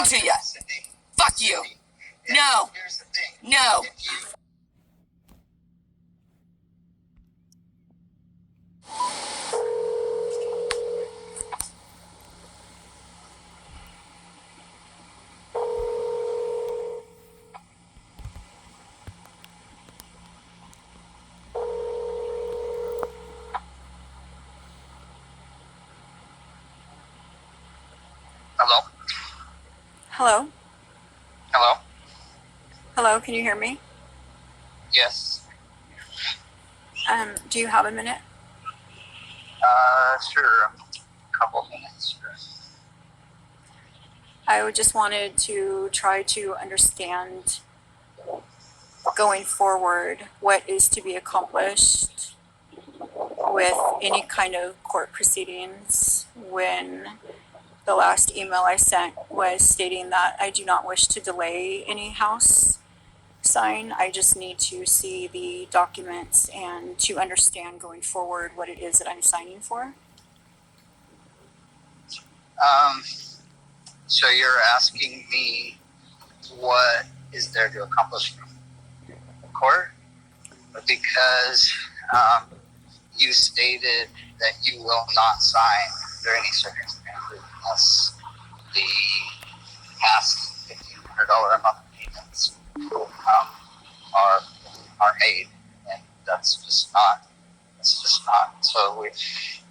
listen to you. Fuck you. No. No. Hello? Hello? Hello? Hello, can you hear me? Yes. Do you have a minute? Sure. A couple minutes. Sure. I just wanted to try to understand going forward what is to be accomplished with any kind of court proceedings when the last email I sent was stating that I do not wish to delay any house sign. I just need to see the documents and to understand going forward what it is that I'm signing for. So you're asking me what is there to accomplish from the court? Because you stated that you will not sign under any circumstances unless the past $1,500 a month payments are made, and that's just not. So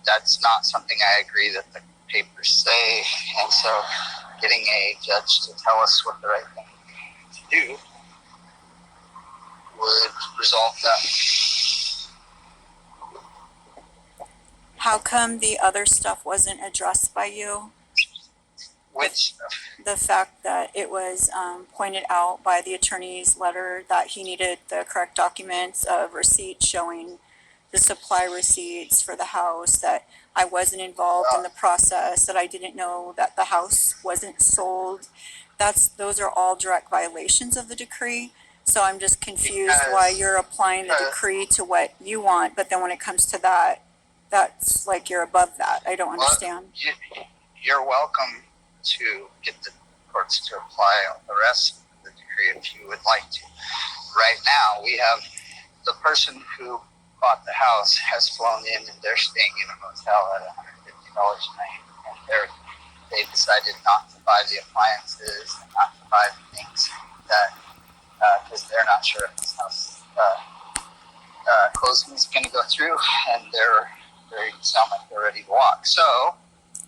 that's not something I agree that the papers say, and so getting a judge to tell us what the right thing to do would resolve that. How come the other stuff wasn't addressed by you? Which The fact that it was pointed out by the attorney's letter that he needed the correct documents of receipts showing the supply receipts for the house, that I wasn't involved in the process, that I didn't know that the house wasn't sold. Those are all direct violations of the decree. So I'm just confused why you're applying the decree to what you want, but then when it comes to that, that's like you're above that. I don't understand. You're welcome to get the courts to apply the rest of the decree if you would like to. Right now, we have the person who bought the house has flown in, and they're staying in a motel at $150 a night, and they decided not to buy the appliances and not to buy the things that because they're not sure if this house closing is going to go through, and they sound like they're ready to walk. So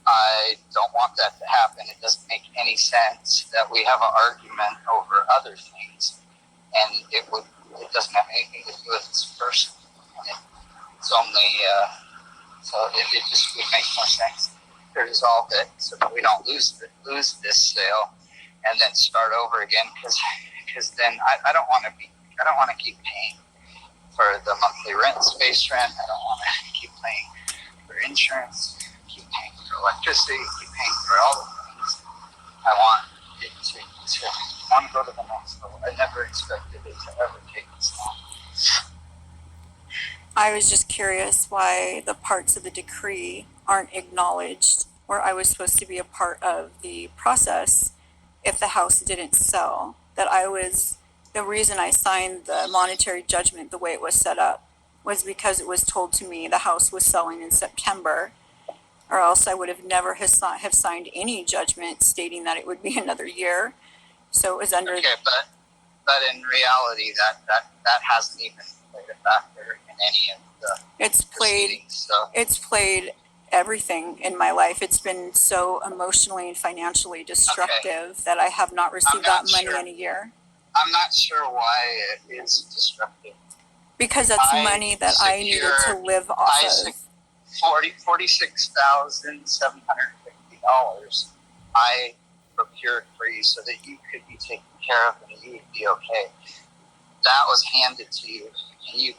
I don't want that to happen. It doesn't make any sense that we have an argument over other things, and it doesn't have anything to do with this person. It's only so it just would make more sense to resolve it so that we don't lose this sale and then start over again, because then I don't want to keep paying for the monthly rent, space rent. I don't want to keep paying for insurance, keep paying for electricity, keep paying for all the things. I want it to go to the next level. I never expected it to ever take this long. I was just curious why the parts of the decree aren't acknowledged, where I was supposed to be a part of the process if the house didn't sell. The reason I signed the monetary judgment the way it was set up was because it was told to me the house was selling in September, or else I would have never have signed any judgment stating that it would be another year. So it was under. Okay, but in reality, that hasn't even played a factor in any of the proceedings. It's played everything in my life. It's been so emotionally and financially destructive that I have not received that money in a year. I'm not sure why it is destructive. Because that's money that I needed to live off of. $46,750 I procured for you so that you could be taken care of and you would be okay. That was handed to you, and you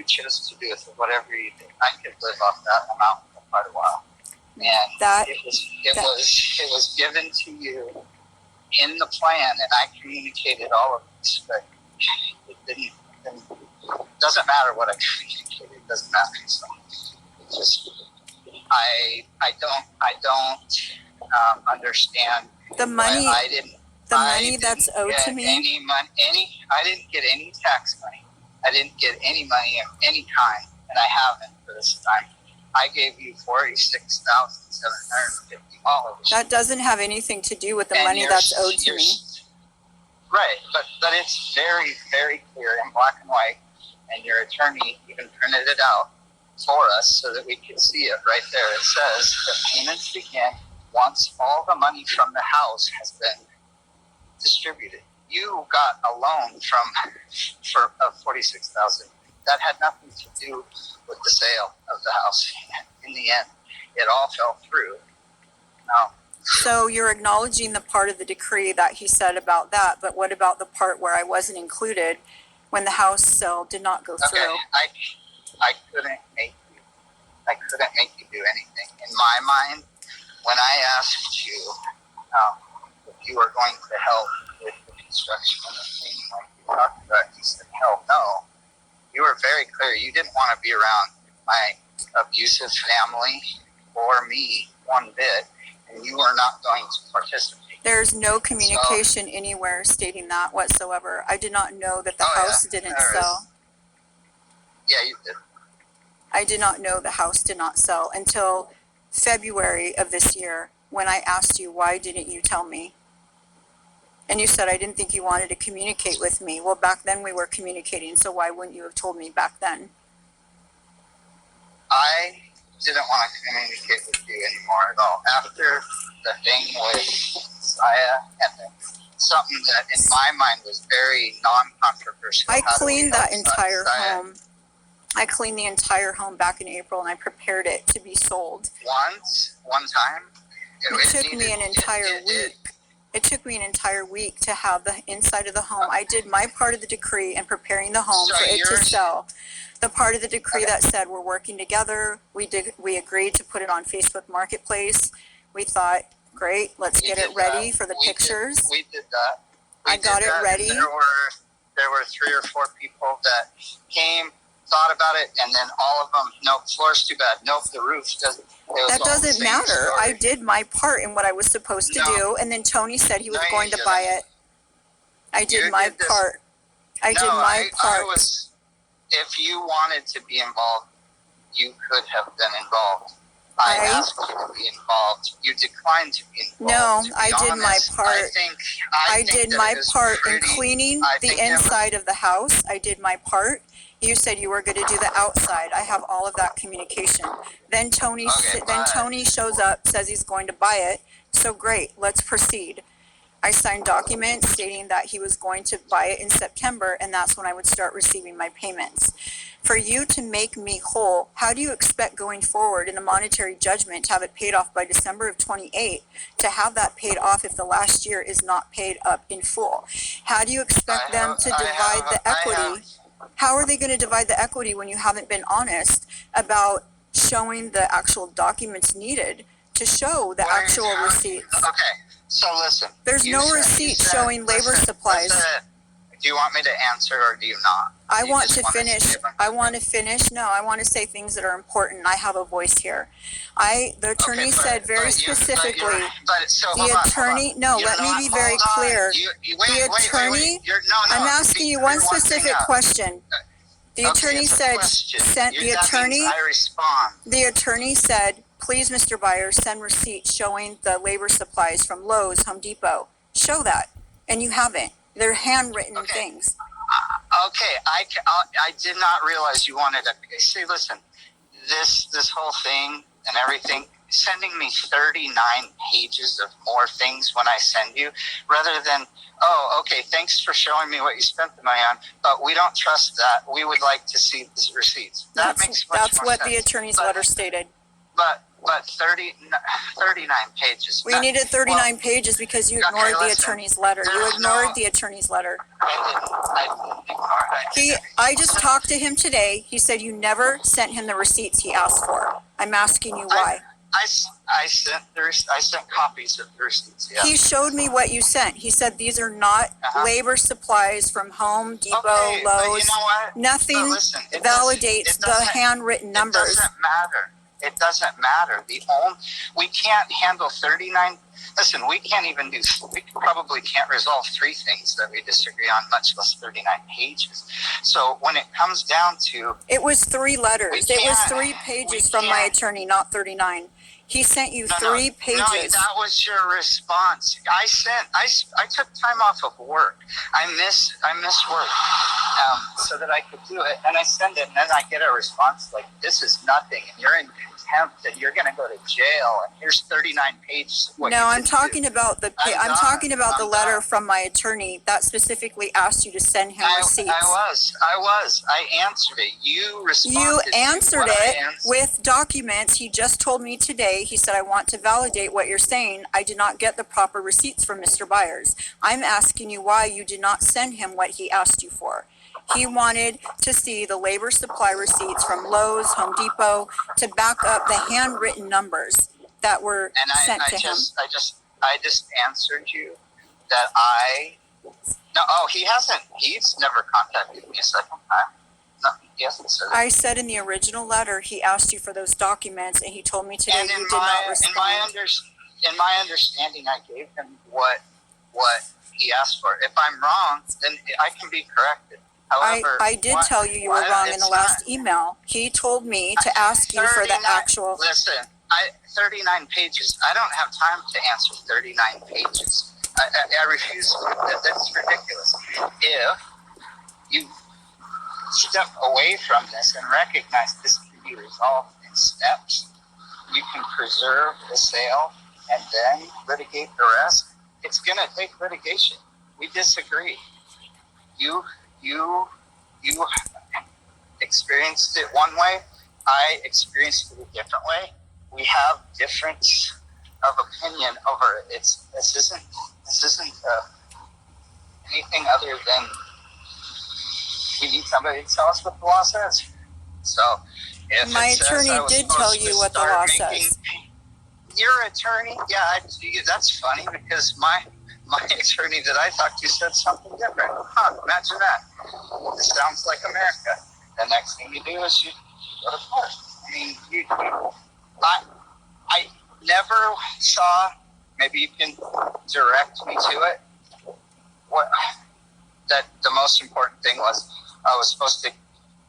chose to do it for whatever you did. I could live off that amount for quite a while, and it was given to you in the plan, and I communicated all of this, but it didn't. It doesn't matter what I communicated. It doesn't matter. So just I don't understand The money, But I didn't. the I money that's didn't owed get to me, Any money? I didn't get any tax money. I didn't get any money of any kind, and I haven't for this time. I gave you $46,750. that doesn't have anything to do with the And money that's owed to me. Right, but it's very, very clear in black and white, and your attorney even printed it out for us so that we could see it right there. It says that payments begin once all the money from the house has been distributed. You got a loan for $46,000. That had nothing to do with the sale of the house. In the end, it all fell through. Now, So you're acknowledging the part of the decree that he said about that, but what about the part where I wasn't included when the house sale did not go okay, through? I couldn't make you do anything. In my mind, when I asked you if you were going to help with the construction and the cleaning like you talked about, you said, hell no. You were very clear. You didn't want to be around my abusive family or me one bit, and you were not going to participate. There's no communication anywhere stating that whatsoever. I did not know that the house didn't sell. Yeah, you did. I did not know the house did not sell until February of this year when I asked you, why didn't you tell me? And you said, I didn't think you wanted to communicate with me. Well, back then we were communicating, so why wouldn't you have told me back then? I didn't want to communicate with you anymore at all. After the thing with Saya and then something that in my mind was very non-controversial. I How do we cleaned help that entire Saya? home. I cleaned the entire home back in April and I prepared it to be sold. One time. It took me an entire week. It took me an entire week to have the inside of the home. I did my part of the decree in preparing the home So for it to yours- sell. The part of the decree that said we're working together, we agreed to put it on Facebook Marketplace. We thought, great, let's get it ready for the pictures. We did that. I got it ready. There were 3 or 4 people that came, thought about it, and then all of them, nope, floor's too bad. Nope, the roof doesn't. That doesn't matter. I did my part in what I was supposed to do, and then Tony said he was going to buy it. I did my part. I did my part. If you wanted to be involved, you could have been involved. I asked you to be involved. You declined to be involved. No, I did my part. I did my part in cleaning the inside of the house. I did my part. You said you were going to do the outside. I have all of that communication. Then Tony shows up, says he's going to buy it. So great, let's proceed. I signed documents stating that he was going to buy it in September, and that's when I would start receiving my payments. For you to make me whole, how do you expect going forward in a monetary judgment to have it paid off by December of 28, to have that paid off if the last year is not paid up in full? How do you expect them to divide the equity? How are they going to divide the equity when you haven't been honest about showing the actual documents needed to show the actual receipts? Okay, so listen. There's no receipt showing labor supplies. Do you want me to answer or do you not? I want to finish. No, I want to say things that are important. I have a voice here. The attorney said very specifically. The attorney. No, let me be very clear. The attorney. I'm asking you one specific question. The attorney said, I respond. The attorney said, please, Mr. Byers, send receipts showing the labor supplies from Lowe's, Home Depot. Show that, and you haven't. They're handwritten things. Okay, I did not realize you wanted to. See, listen, this whole thing and everything, sending me 39 pages of more things when I send you, rather than, oh, okay, thanks for showing me what you spent the money on, but we don't trust that. We would like to see the receipts. That makes much more sense. That's what the attorney's letter stated. But 39 pages. We needed 39 pages because you ignored the attorney's letter. You ignored the attorney's letter. I didn't ignore it. I just talked to him today. He said you never sent him the receipts he asked for. I'm asking you why. I sent copies of the receipts. Yeah. He showed me what you sent. He said these are not labor supplies from Home Depot, Lowe's. You know what? Nothing validates the handwritten numbers. It doesn't matter. It doesn't matter. We can't handle 39. Listen, we probably can't resolve 3 things that we disagree on, much less 39 pages. So when it comes down to, It was 3 letters. We It was can't- 3 pages from my can't- attorney, not 39. He sent you No, 3 no, pages. that was your response. I took time off of work. I miss work so that I could do it, and I send it, and then I get a response like, "This is nothing, and you're in contempt, and you're going to go to jail, and here's 39 pages." Of what No, you I'm didn't talking do." about the I'm I'm done. talking about the I'm letter done. from my attorney that specifically asked you to send him receipts. I answered it. You responded. You to answered what I it answered. with documents. He just told me today, he said, I want to validate what you're saying. I did not get the proper receipts from Mr. Byers. I'm asking you why you did not send him what he asked you for. He wanted to see the labor supply receipts from Lowe's, Home Depot, to back up the handwritten numbers that were And sent to him. I just answered you that he's never contacted me a second time. No, he hasn't said it. I said in the original letter, he asked you for those documents, and he told me today And you did not respond. in my understanding, I gave him what he asked for. If I'm wrong, then I can be corrected. However, I did tell you you were wrong in the last email. He told me to ask you for the 39 actual. Listen, 39 pages. I don't have time to answer 39 pages. I refuse to. That's ridiculous. If you step away from this and recognize this can be resolved in steps, you can preserve the sale and then litigate the rest. It's going to take litigation. We disagree. You experienced it one way. I experienced it a different way. We have difference of opinion over it. This isn't anything other than we need somebody to tell us what the law says. So if My it says attorney I was did tell supposed you to what the start law making- says. Your attorney, yeah, that's funny because my attorney that I talked to said something different. Imagine that. This sounds like America. The next thing you do is you go to court. I mean, I never saw. Maybe you can direct me to it. That the most important thing was I was supposed to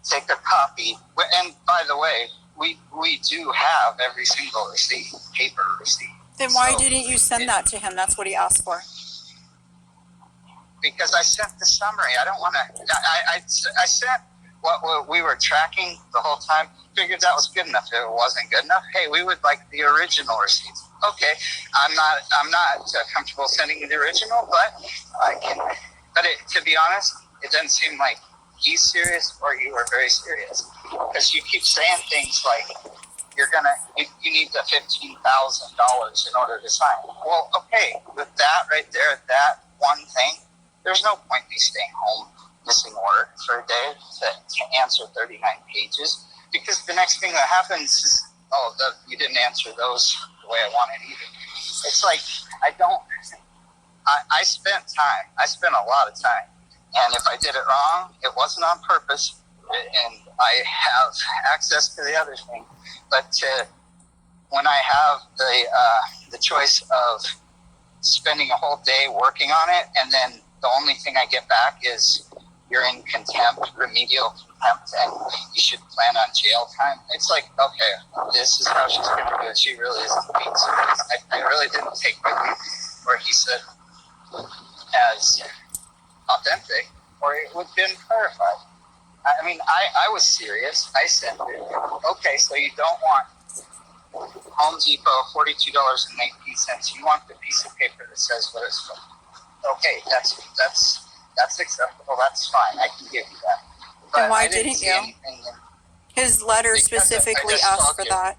take a copy. And by the way, we do have every single receipt, paper receipt. Then why So, didn't you send that to him? That's what he asked for. Because I sent the summary. I don't want to. I sent what we were tracking the whole time. Figured that was good enough. If it wasn't good enough, hey, we would like the original receipts. Okay, I'm not comfortable sending you the original, but I can. But to be honest, it doesn't seem like he's serious or you are very serious because you keep saying things like you need the $15,000 in order to sign. Well, okay, with that right there, that one thing, there's no point in me staying home missing work for a day to answer 39 pages because the next thing that happens is, you didn't answer those the way I wanted either. It's like I spent time. I spent a lot of time. And if I did it wrong, it wasn't on purpose. And I have access to the other thing. But when I have the choice of spending a whole day working on it, and then the only thing I get back is you're in contempt, remedial contempt, and you should plan on jail time. It's like, okay, this is how she's going to do it. She really isn't being serious. I really didn't take where he said as authentic, or it would have been clarified. I mean, I was serious. I sent it. Okay, so you don't want Home Depot, $42.19. You want the piece of paper that says what it's for. Okay, that's acceptable. That's fine. I can give you that. But Then why I didn't didn't see you? anything in- His letter Because specifically I just asked told for you. that.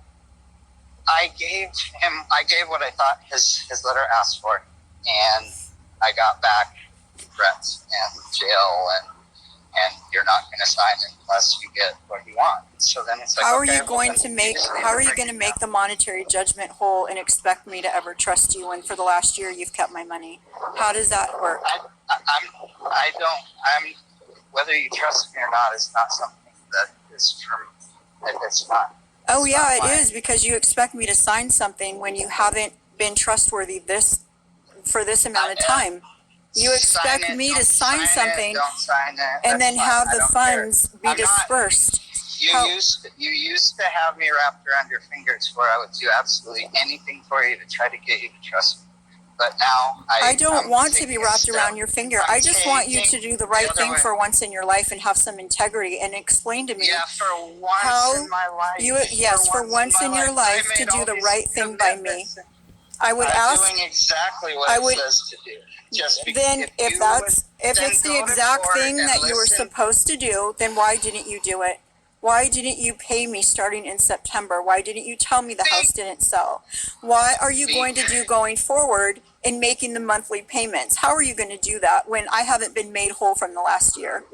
I gave what I thought his letter asked for, and I got back threats and jail and you're not going to sign it unless you get what you want. So then it's like, How are okay, you well, going then to you make? just need How are you break going to it make down. the monetary judgment whole and expect me to ever trust you when for the last year you've kept my money? How does that work? Whether you trust me or not is not something that is from. It's not. Oh, It's yeah, not it my- is, because you expect me to sign something when you haven't been trustworthy for this amount of time. You expect Sign it, me to don't sign something don't sign it. and That's then fine. have I the don't care. funds be I'm not- dispersed. You How- used to have me wrapped around your fingers where I would do absolutely anything for you to try to get you to trust me. But now I don't I'm want to be taking a wrapped step. around your finger. I'm I just want you to taking do the right other thing way. for once in your life and have some integrity and explain to me Yeah, for once how in my life. yes, for once in your life I to made do all the these right thing by me. commitments. I would I'm ask, doing exactly what I it would- says to do. Just because then if then it's the go to exact court thing and that you were listen. supposed to do, then why didn't you do it? Why didn't you pay me starting in September? Why didn't you tell me the house didn't sell? Why are you going to do going forward in making the monthly payments? How are you going to do that when I haven't been made whole from the last year?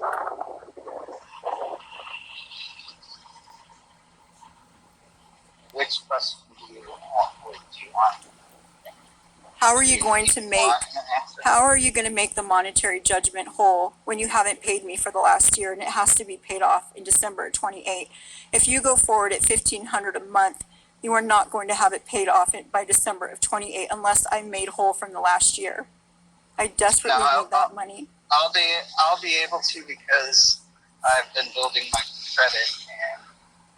Which question do you want? What do you want? How are you going to make Want an answer? How are you going to make the monetary judgment whole when you haven't paid me for the last year and it has to be paid off in December 28? If you go forward at $1,500 a month, you are not going to have it paid off by December of 28 unless I'm made whole from the last year. I desperately No, need that money. I'll be able to because I've been building my credit and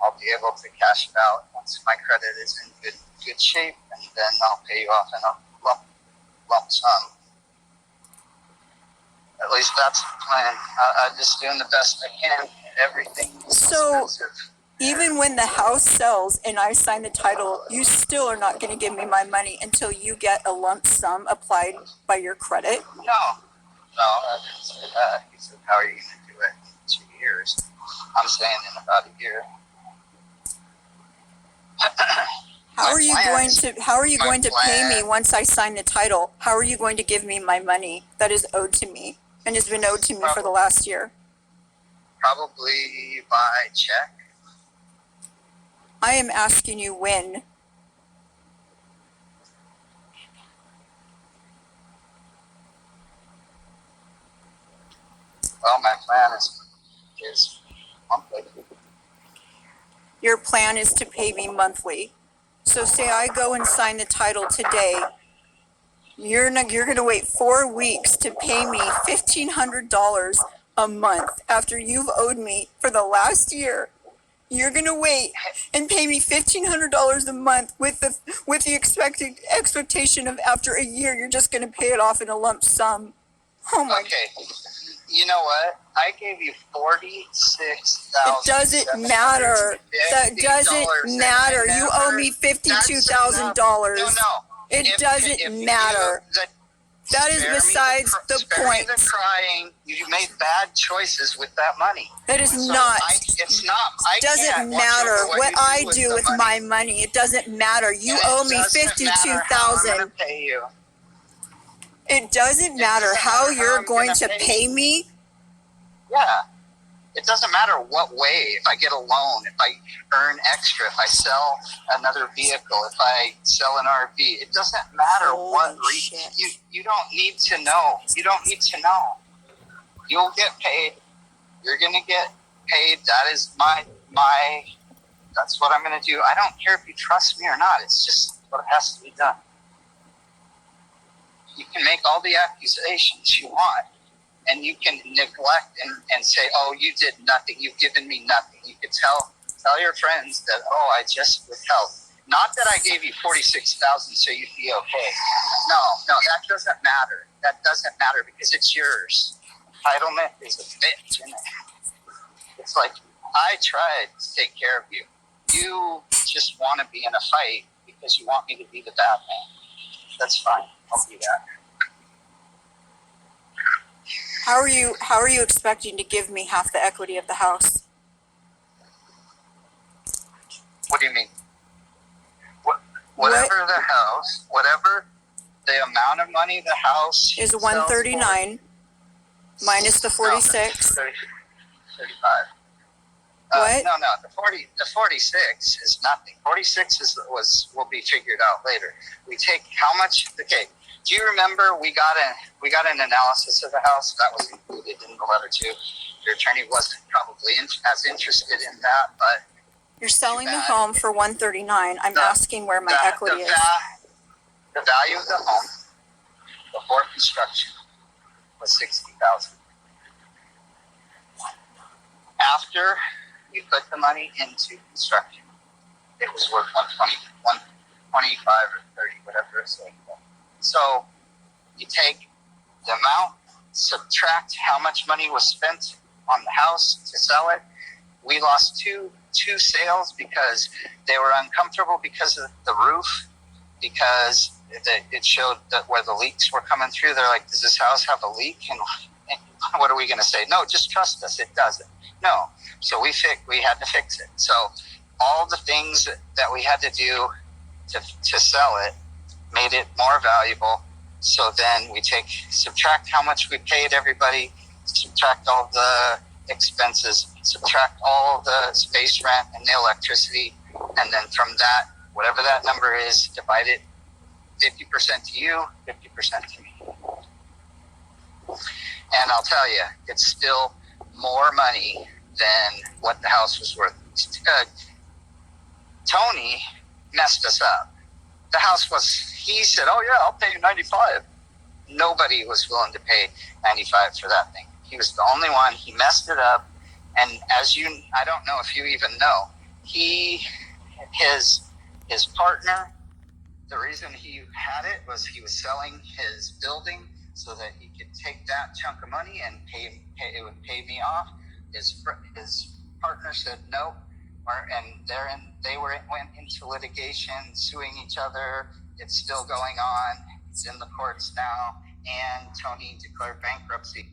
I'll be able to cash it out once my credit is in good shape, and then I'll pay you off in a lump sum. At least that's the plan. I'm just doing the best I can. Everything is So- expensive. Even when the house sells and I sign the title, you still are not going to give me my money until you get a lump sum applied by your credit. No, I didn't say that. He said, "How are you going to do it in 2 years?" I'm saying in about a year. How My are you plan going is- to pay me plan- once I sign the title? How are you going to give me my money that is owed to me and has been owed to me for the last year? Probably by check. I am asking you when. Well, my plan is monthly. Your plan is to pay me monthly. So say I go and sign the title today. You're going to wait 4 weeks to pay me $1,500 a month after you've owed me for the last year. You're going to wait and pay me $1,500 a month with the expectation of after a year you're just going to pay it off in a lump sum. Oh my! Okay, you know what? I gave you $46,000. It doesn't matter. That doesn't matter. You owe me $52,000. No. It doesn't matter. That is besides the spare point. me the crying. You made bad choices with that money. That is So not. it's not. I Doesn't can't watch matter over what you I with do the with money. my money. It doesn't matter. You And owe it me doesn't matter how I'm gonna $52,000. pay you. It doesn't matter doesn't how matter how you're I'm going gonna to pay pay me. Yeah. It doesn't matter what way, if I get a loan, if I earn extra, if I sell another vehicle, if I sell an RV, it doesn't matter what Holy reason. shit. You don't need to know. You don't need to know. You'll get paid. You're gonna get paid. That is my that's what I'm gonna do. I don't care if you trust me or not. It's just what has to be done. You can make all the accusations you want. And you can neglect and say, "Oh, you did nothing. You've given me nothing." You could tell your friends that, "Oh, I just withheld." Not that I gave you $46,000 so you'd be okay. No, that doesn't matter. That doesn't matter because it's yours. Entitlement is a bitch, isn't it? It's like I tried to take care of you. You just want to be in a fight because you want me to be the bad man. That's fine. I'll do that. How are you expecting to give me half the equity of the house? What do you mean? Whatever the house, whatever the amount of money the house Is sells 139 minus the for- 46. No, 35. What? No. The 46 is nothing. 46 will be figured out later. We take how much? Okay. Do you remember we got an analysis of the house that was included in the letter too? Your attorney wasn't probably as interested in that, but You're selling the bad. home for 139. I'm The- asking where my equity is. The value of the home before construction was $60,000. After we put the money into construction, it was worth 125 or 30, whatever it's like. So you take the amount, subtract how much money was spent on the house to sell it. We lost two sales because they were uncomfortable because of the roof, because it showed that where the leaks were coming through. They're like, does this house have a leak? And what are we going to say? No, just trust us. It doesn't. No. So we had to fix it. So all the things that we had to do to sell it made it more valuable. So then we subtract how much we paid everybody, subtract all the expenses, subtract all the space rent and the electricity, and then from that, whatever that number is, divide it 50% to you, 50% to me. And I'll tell you, it's still more money than what the house was worth. Tony messed us up. The house he said, oh yeah, I'll pay you 95. Nobody was willing to pay 95 for that thing. He was the only one. He messed it up. And I don't know if you even know, his partner, the reason he had it was he was selling his building so that he could take that chunk of money and it would pay me off. His partner said no, they went into litigation, suing each other. It's still going on. It's in the courts now, and Tony declared bankruptcy.